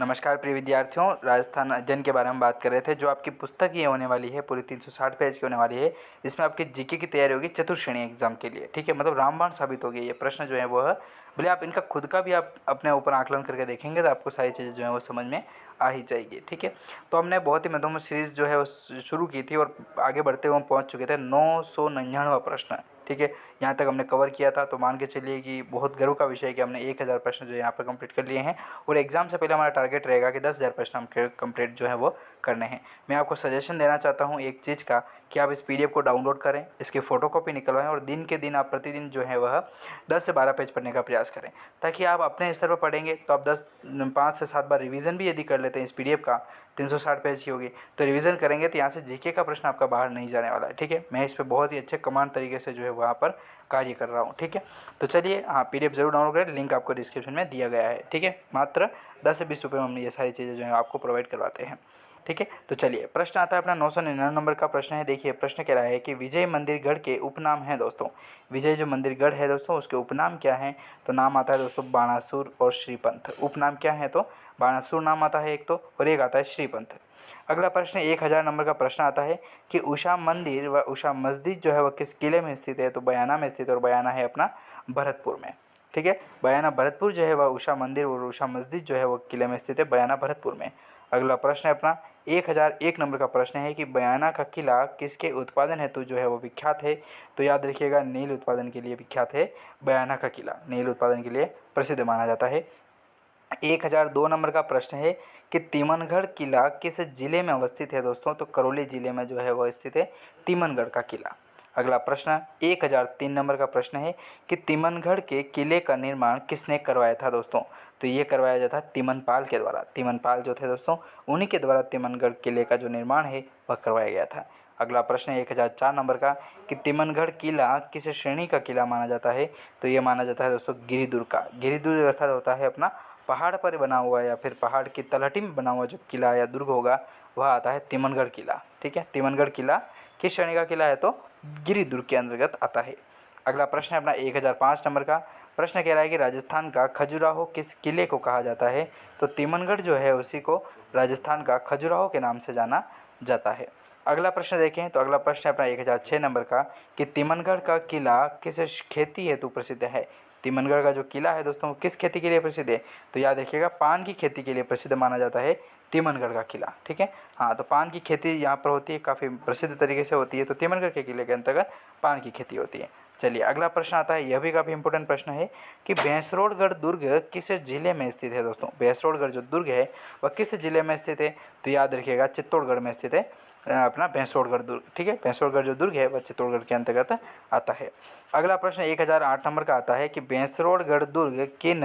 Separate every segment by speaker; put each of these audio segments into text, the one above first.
Speaker 1: नमस्कार प्रिय विद्यार्थियों, राजस्थान अध्ययन के बारे में बात कर रहे थे। जो आपकी पुस्तक ये होने वाली है पूरी 360 पेज की होने वाली है। इसमें आपकी जीके की तैयारी होगी चतुर्श्रेणी एग्जाम के लिए। ठीक है, मतलब रामबाण साबित होगी ये प्रश्न जो है वो है। भले आप इनका खुद का भी आप अपने ऊपर आकलन करके देखेंगे तो आपको सारी चीज़ें जो है वो समझ में आ ही जाएगी। ठीक है, तो हमने बहुत ही मधुर सीरीज़ जो है वो शुरू की थी और आगे बढ़ते हुए हम पहुँच चुके थे 999वां प्रश्न। ठीक है, यहाँ तक हमने कवर किया था, तो मान के चलिए कि बहुत गर्व का विषय है कि हमने 1000 प्रश्न जो यहाँ पर कंप्लीट कर लिए हैं। और एग्जाम से पहले हमारा टारगेट रहेगा कि 10,000 प्रश्न हम कंप्लीट जो है वो करने हैं। मैं आपको सजेशन देना चाहता हूँ एक चीज़ का कि आप इस पीडीएफ को डाउनलोड करें, इसकी फ़ोटोकॉपी निकलवाएं और दिन के दिन आप प्रतिदिन जो है वह 10 से 12 पेज पढ़ने का प्रयास करें, ताकि आप अपने स्तर पर पढ़ेंगे तो आप 5 से 7 बार रिवीजन भी यदि कर लेते हैं। इस पीडीएफ का 360 पेज की होगी, तो रिवीजन करेंगे तो यहाँ से जीके का प्रश्न आपका बाहर नहीं जाने वाला है। ठीक है, मैं इस पर बहुत ही अच्छे कमांड तरीके से जो है वहाँ पर कार्य कर रहा हूँ। ठीक है, तो चलिए हाँ, पीडीएफ जरूर डाउनलोड करें, लिंक आपको डिस्क्रिप्शन में दिया गया है। ठीक है, मात्र 10 से 20 रुपये में हम ये सारी चीज़ें जो है आपको प्रोवाइड करवाते हैं। ठीक है, तो चलिए प्रश्न आता है अपना 999 नंबर का प्रश्न है। देखिए प्रश्न कह रहा है कि विजय मंदिरगढ़ के उपनाम हैं दोस्तों। विजय जो मंदिरगढ़ है दोस्तों उसके उपनाम क्या हैं? तो नाम आता है दोस्तों बाणासुर और श्रीपंथ। उपनाम क्या है? तो बाणासुर नाम आता है एक तो, और एक आता है श्रीपंथ। अगला प्रश्न 1000 नंबर का प्रश्न आता है कि उषा मंदिर व उषा मस्जिद जो है वह किस किले में स्थित है? तो बयाना में स्थित है, और बयाना है अपना भरतपुर में। ठीक है, बयाना भरतपुर जो है वह उषा मंदिर और उषा मस्जिद जो है वह किले में स्थित है, बयाना भरतपुर में। अगला प्रश्न है अपना 1001 नंबर का प्रश्न है कि बयाना का किला किसके उत्पादन हेतु जो है वो विख्यात है? तो याद रखिएगा, नील उत्पादन के लिए विख्यात है बयाना का किला, नील उत्पादन के लिए प्रसिद्ध माना जाता है। 1002 नंबर का प्रश्न है कि तिमनगढ़ किला किस जिले में अवस्थित है दोस्तों? तो करौली जिले में जो है वह स्थित है तिमनगढ़ का किला। अगला प्रश्न 1003 नंबर का प्रश्न है कि तिमनगढ़ के किले का निर्माण किसने करवाया था दोस्तों? तो ये करवाया जाता है तिमनपाल के द्वारा। तिमनपाल जो थे दोस्तों उन्हीं के द्वारा तिमनगढ़ किले का जो निर्माण है वह करवाया गया था। अगला प्रश्न है 1004 नंबर का कि तिमनगढ़ किला किस श्रेणी का किला माना जाता है? तो ये माना जाता है दोस्तों गिरिदुर्ग का। गिरिदुर्ग अर्थात होता है अपना पहाड़ पर बना हुआ या फिर पहाड़ की तलहटी में बना हुआ जो किला या दुर्ग होगा वह आता है तिमनगढ़ किला। ठीक है, तिमनगढ़ किला किस श्रेणी का किला है? तो गिरिदुर्ग के अंतर्गत आता है। अगला प्रश्न है अपना 1005 नंबर का प्रश्न कह रहा है कि राजस्थान का खजुराहो किस किले को कहा जाता है? तो तिमनगढ़ जो है उसी को राजस्थान का खजुराहो के नाम से जाना जाता है। अगला प्रश्न देखें तो अगला प्रश्न है अपना 1006 नंबर का कि तिमनगढ़ का किला किस खेती हेतु प्रसिद्ध है? तिमनगढ़ का जो किला है दोस्तों किस खेती के लिए प्रसिद्ध है? तो याद रखिएगा, पान की खेती के लिए प्रसिद्ध माना जाता है तिमनगढ़ का किला। ठीक है, हाँ, तो पान की खेती यहाँ पर होती है, काफ़ी प्रसिद्ध तरीके से होती है, तो तिमनगढ़ के किले के अंतर्गत पान की खेती होती है। चलिए अगला प्रश्न आता है, यह भी काफ़ी इंपॉर्टेंट प्रश्न है कि भैंसरोडगढ़ दुर्ग किस जिले में स्थित है दोस्तों? भैंसरोडगढ़ जो दुर्ग है वह किस जिले में स्थित है? तो याद रखिएगा चित्तौड़गढ़ में स्थित है अपना भैंसरोडगढ़ दुर्ग। ठीक है, भैंसरोडगढ़ जो दुर्ग है वह चित्तौड़गढ़ के अंतर्गत आता है। अगला प्रश्न 1008 नंबर का आता है कि भैंसरोडगढ़ दुर्ग किन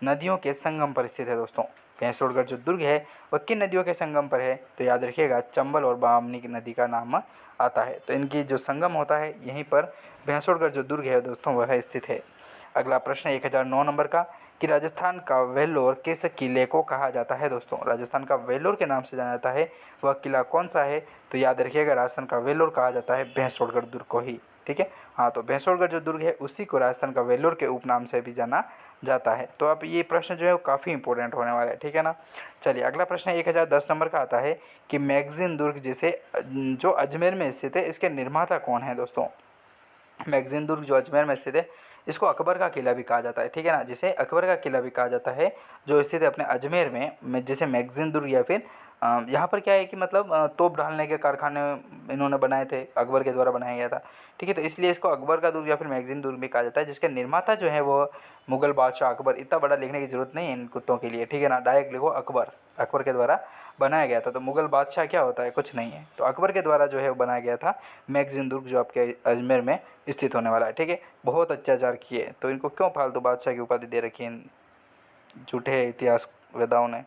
Speaker 1: नदियों के संगम पर स्थित है दोस्तों? भैंसरोडगढ़ जो दुर्ग है वह किन नदियों के संगम पर है? तो याद रखिएगा चंबल और बामनी की नदी का नाम आता है, तो इनकी जो संगम होता है यहीं पर भैंसरोडगढ़ जो दुर्ग है दोस्तों वह स्थित है। अगला प्रश्न 1009 नंबर का कि राजस्थान का वेल्लोर किस किले को कहा जाता है दोस्तों? राजस्थान का वेल्लोर के नाम से जाना जाता है, वह किला कौन सा है? तो याद रखिएगा, राजस्थान का वेल्लोर कहा जाता है भैंसरोडगढ़ दुर्ग को ही। ठीक है, हाँ, तो भैंसरोडगढ़ जो दुर्ग है उसी को राजस्थान का वेल्लोर के उपनाम से भी जाना जाता है। तो अब ये प्रश्न जो है वो काफ़ी इंपॉर्टेंट होने वाला है। ठीक है ना, चलिए अगला प्रश्न 1010 नंबर का आता है कि मैगजीन दुर्ग जिसे जो अजमेर में स्थित है इसके निर्माता कौन है दोस्तों? मैगजीन दुर्ग जो अजमेर में स्थित है इसको अकबर का किला भी कहा जाता है। ठीक है ना, जिसे अकबर का किला भी कहा जाता है, जो स्थित है अपने अजमेर में, जिसे मैगजीन दुर्ग या फिर यहाँ पर क्या है कि मतलब तोप डालने के कारखाने इन्होंने बनाए थे, अकबर के द्वारा बनाया गया था। ठीक है, तो इसलिए इसको अकबर का दुर्ग या फिर मैगजीन दुर्ग भी कहा जाता है, जिसके निर्माता जो है वो मुगल बादशाह अकबर। इतना बड़ा लिखने की जरूरत नहीं है इन कुत्तों के लिए। ठीक है ना, डायरेक्ट लिखो अकबर, अकबर के द्वारा बनाया गया था। तो मुगल बादशाह क्या होता है? कुछ नहीं है, तो अकबर के द्वारा जो है वो बनाया गया था मैगजीन दुर्ग, जो आपके अजमेर में स्थित होने वाला है। ठीक है, बहुत अत्याचार किए, तो इनको क्यों फालतू बादशाह की उपाधि दे रखी है इन झूठे इतिहास वेदाओं ने?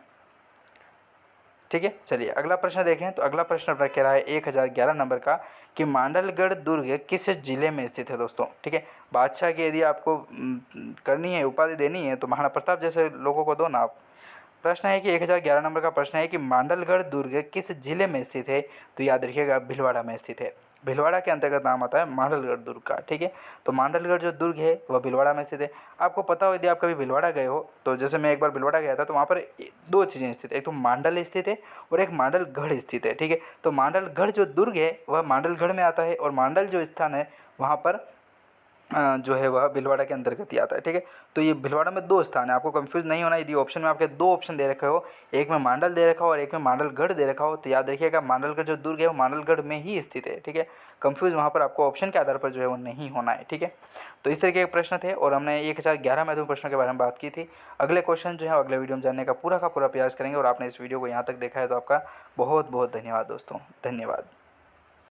Speaker 1: ठीक है, चलिए अगला प्रश्न देखें तो अगला प्रश्न अपना कह रहा है 1011 नंबर का कि मांडलगढ़ दुर्ग किस जिले में स्थित है दोस्तों? ठीक है, बादशाह की यदि आपको करनी है, उपाधि देनी है, तो महाराणा प्रताप जैसे लोगों को दो ना आप। प्रश्न है कि 1011 नंबर का प्रश्न है कि मांडलगढ़ दुर्ग किस जिले में स्थित है? तो याद रखिएगा भीलवाड़ा में स्थित है। भीलवाड़ा के अंतर्गत नाम आता है मांडलगढ़ दुर्ग का, ठीक है। तो मांडलगढ़ जो दुर्ग है वह भीलवाड़ा में स्थित है। आपको पता हो, यदि आप कभी भीलवाड़ा गए हो तो जैसे मैं एक बार भीलवाड़ा गया था, तो वहाँ पर दो चीज़ें स्थित है, एक तो मांडल स्थित है और एक मांडलगढ़ स्थित है, ठीक है। तो मांडलगढ़ जो दुर्ग है वह मांडलगढ़ में आता है और मांडल जो स्थान है वहाँ पर जो है वह भीलवाड़ा के अंतर्गत ही आता है, ठीक है। तो ये भीलवाड़ा में दो स्थान है, आपको कंफ्यूज नहीं होना। यदि ऑप्शन में आपके दो ऑप्शन दे रखे हो, एक में मांडल दे रखा हो और एक में मांडलगढ़ दे रखा हो, तो याद रखिएगा मांडलगढ़ जो दुर्ग है वो मांडलगढ़ में ही स्थित है, ठीक है। कंफ्यूज वहाँ पर आपको ऑप्शन के आधार पर जो है वो नहीं होना है, ठीक है। तो इस तरीके के प्रश्न थे और हमने 1011 महत्वपूर्ण प्रश्नों के बारे में बात की थी। अगले क्वेश्चन जो है अगले वीडियो में जानने का पूरा प्रयास करेंगे। और आपने इस वीडियो को यहाँ तक देखा है तो आपका बहुत बहुत धन्यवाद दोस्तों, धन्यवाद।